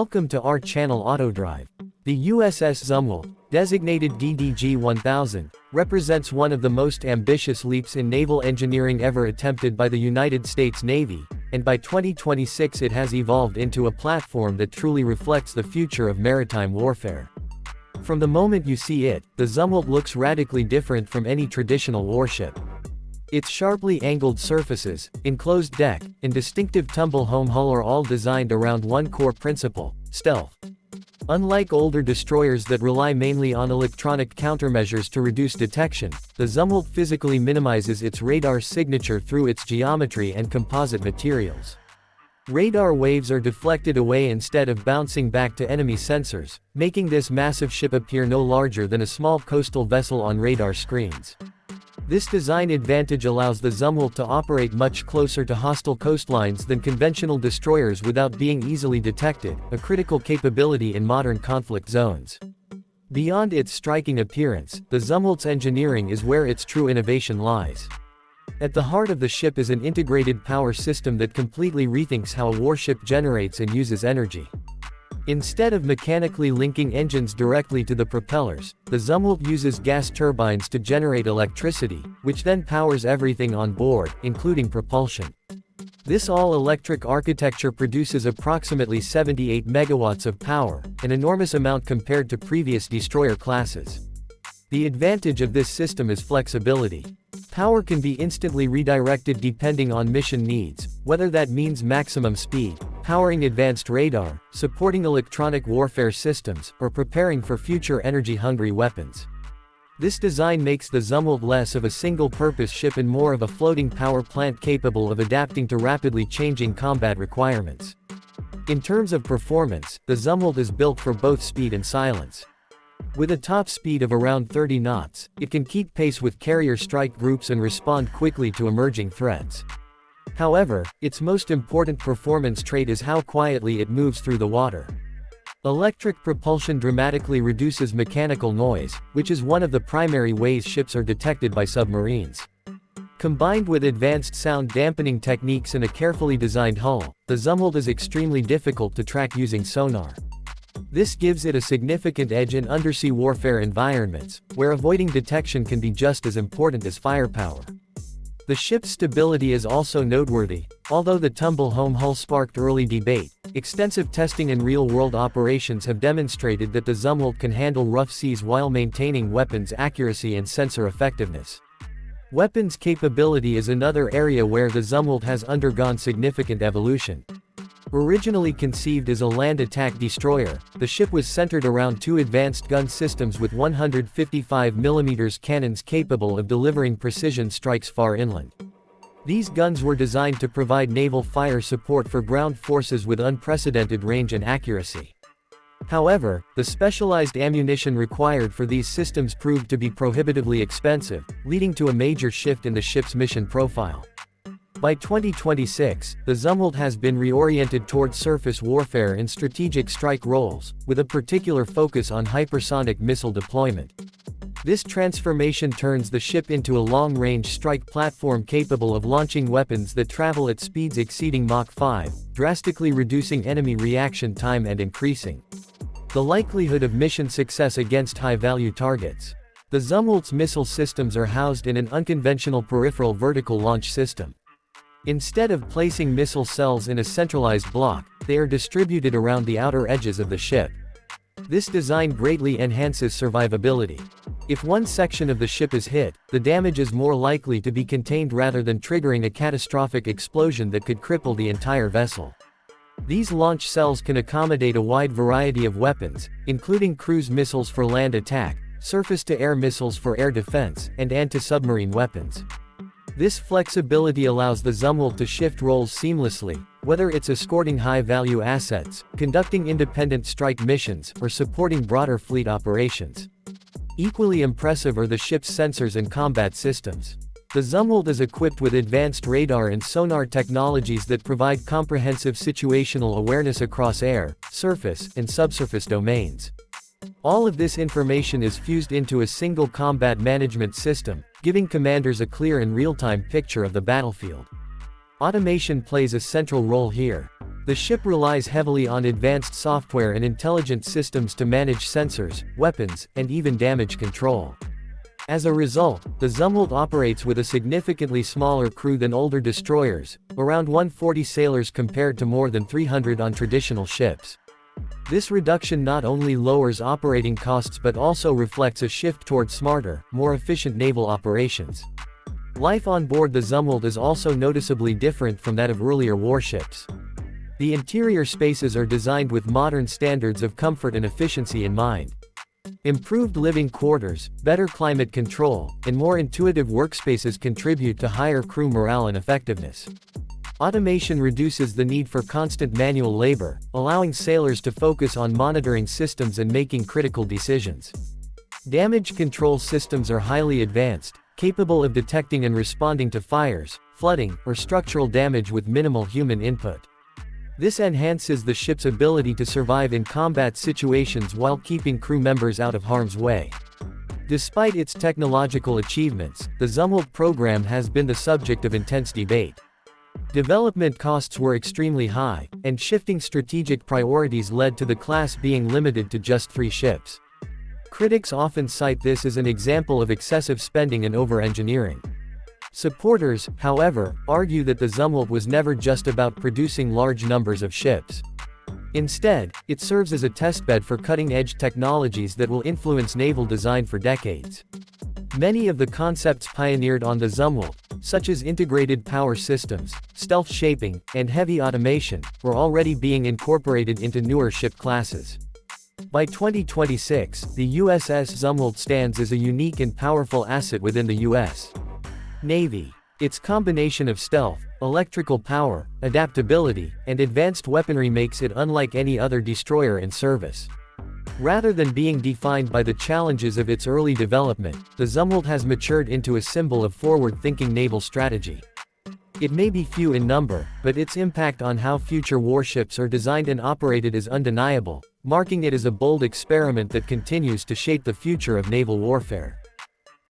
Welcome to our channel Autodrive. The USS Zumwalt, designated DDG-1000, represents one of the most ambitious leaps in naval engineering ever attempted by the United States Navy, and by 2026 it has evolved into a platform that truly reflects the future of maritime warfare. From the moment you see it, the Zumwalt looks radically different from any traditional warship. Its sharply angled surfaces, enclosed deck, and distinctive tumble-home hull are all designed around one core principle: stealth. Unlike older destroyers that rely mainly on electronic countermeasures to reduce detection, the Zumwalt physically minimizes its radar signature through its geometry and composite materials. Radar waves are deflected away instead of bouncing back to enemy sensors, making this massive ship appear no larger than a small coastal vessel on radar screens. This design advantage allows the Zumwalt to operate much closer to hostile coastlines than conventional destroyers without being easily detected, a critical capability in modern conflict zones. Beyond its striking appearance, the Zumwalt's engineering is where its true innovation lies. At the heart of the ship is an integrated power system that completely rethinks how a warship generates and uses energy. Instead of mechanically linking engines directly to the propellers, the Zumwalt uses gas turbines to generate electricity, which then powers everything on board, including propulsion. This all-electric architecture produces approximately 78 megawatts of power, an enormous amount compared to previous destroyer classes. The advantage of this system is flexibility. Power can be instantly redirected depending on mission needs, whether that means maximum speed, powering advanced radar, supporting electronic warfare systems, or preparing for future energy-hungry weapons. This design makes the Zumwalt less of a single-purpose ship and more of a floating power plant capable of adapting to rapidly changing combat requirements. In terms of performance, the Zumwalt is built for both speed and silence. With a top speed of around 30 knots, it can keep pace with carrier strike groups and respond quickly to emerging threats. However, its most important performance trait is how quietly it moves through the water. Electric propulsion dramatically reduces mechanical noise, which is one of the primary ways ships are detected by submarines. Combined with advanced sound dampening techniques and a carefully designed hull, the Zumwalt is extremely difficult to track using sonar. This gives it a significant edge in undersea warfare environments, where avoiding detection can be just as important as firepower. The ship's stability is also noteworthy. Although the tumble-home hull sparked early debate, extensive testing and real-world operations have demonstrated that the Zumwalt can handle rough seas while maintaining weapons accuracy and sensor effectiveness. Weapons capability is another area where the Zumwalt has undergone significant evolution. Originally conceived as a land attack destroyer, the ship was centered around two advanced gun systems with 155mm cannons capable of delivering precision strikes far inland. These guns were designed to provide naval fire support for ground forces with unprecedented range and accuracy. However, the specialized ammunition required for these systems proved to be prohibitively expensive, leading to a major shift in the ship's mission profile. By 2026, the Zumwalt has been reoriented towards surface warfare and strategic strike roles, with a particular focus on hypersonic missile deployment. This transformation turns the ship into a long-range strike platform capable of launching weapons that travel at speeds exceeding Mach 5, drastically reducing enemy reaction time and increasing the likelihood of mission success against high-value targets. The Zumwalt's missile systems are housed in an unconventional peripheral vertical launch system. Instead of placing missile cells in a centralized block, they are distributed around the outer edges of the ship. This design greatly enhances survivability. If one section of the ship is hit, the damage is more likely to be contained rather than triggering a catastrophic explosion that could cripple the entire vessel. These launch cells can accommodate a wide variety of weapons, including cruise missiles for land attack, surface-to-air missiles for air defense, and anti-submarine weapons. This flexibility allows the Zumwalt to shift roles seamlessly, whether it's escorting high-value assets, conducting independent strike missions, or supporting broader fleet operations. Equally impressive are the ship's sensors and combat systems. The Zumwalt is equipped with advanced radar and sonar technologies that provide comprehensive situational awareness across air, surface, and subsurface domains. All of this information is fused into a single combat management system, giving commanders a clear and real-time picture of the battlefield. Automation plays a central role here. The ship relies heavily on advanced software and intelligent systems to manage sensors, weapons, and even damage control. As a result, the Zumwalt operates with a significantly smaller crew than older destroyers, around 140 sailors compared to more than 300 on traditional ships. This reduction not only lowers operating costs but also reflects a shift toward smarter, more efficient naval operations. Life on board the Zumwalt is also noticeably different from that of earlier warships. The interior spaces are designed with modern standards of comfort and efficiency in mind. Improved living quarters, better climate control, and more intuitive workspaces contribute to higher crew morale and effectiveness. Automation reduces the need for constant manual labor, allowing sailors to focus on monitoring systems and making critical decisions. Damage control systems are highly advanced, capable of detecting and responding to fires, flooding, or structural damage with minimal human input. This enhances the ship's ability to survive in combat situations while keeping crew members out of harm's way. Despite its technological achievements, the Zumwalt program has been the subject of intense debate. Development costs were extremely high, and shifting strategic priorities led to the class being limited to just 3 ships. Critics often cite this as an example of excessive spending and over-engineering. Supporters, however, argue that the Zumwalt was never just about producing large numbers of ships. Instead, it serves as a testbed for cutting-edge technologies that will influence naval design for decades. Many of the concepts pioneered on the Zumwalt, such as integrated power systems, stealth shaping, and heavy automation, were already being incorporated into newer ship classes. By 2026, the USS Zumwalt stands as a unique and powerful asset within the U.S. Navy. Its combination of stealth, electrical power, adaptability, and advanced weaponry makes it unlike any other destroyer in service. Rather than being defined by the challenges of its early development, the Zumwalt has matured into a symbol of forward-thinking naval strategy. It may be few in number, but its impact on how future warships are designed and operated is undeniable, marking it as a bold experiment that continues to shape the future of naval warfare.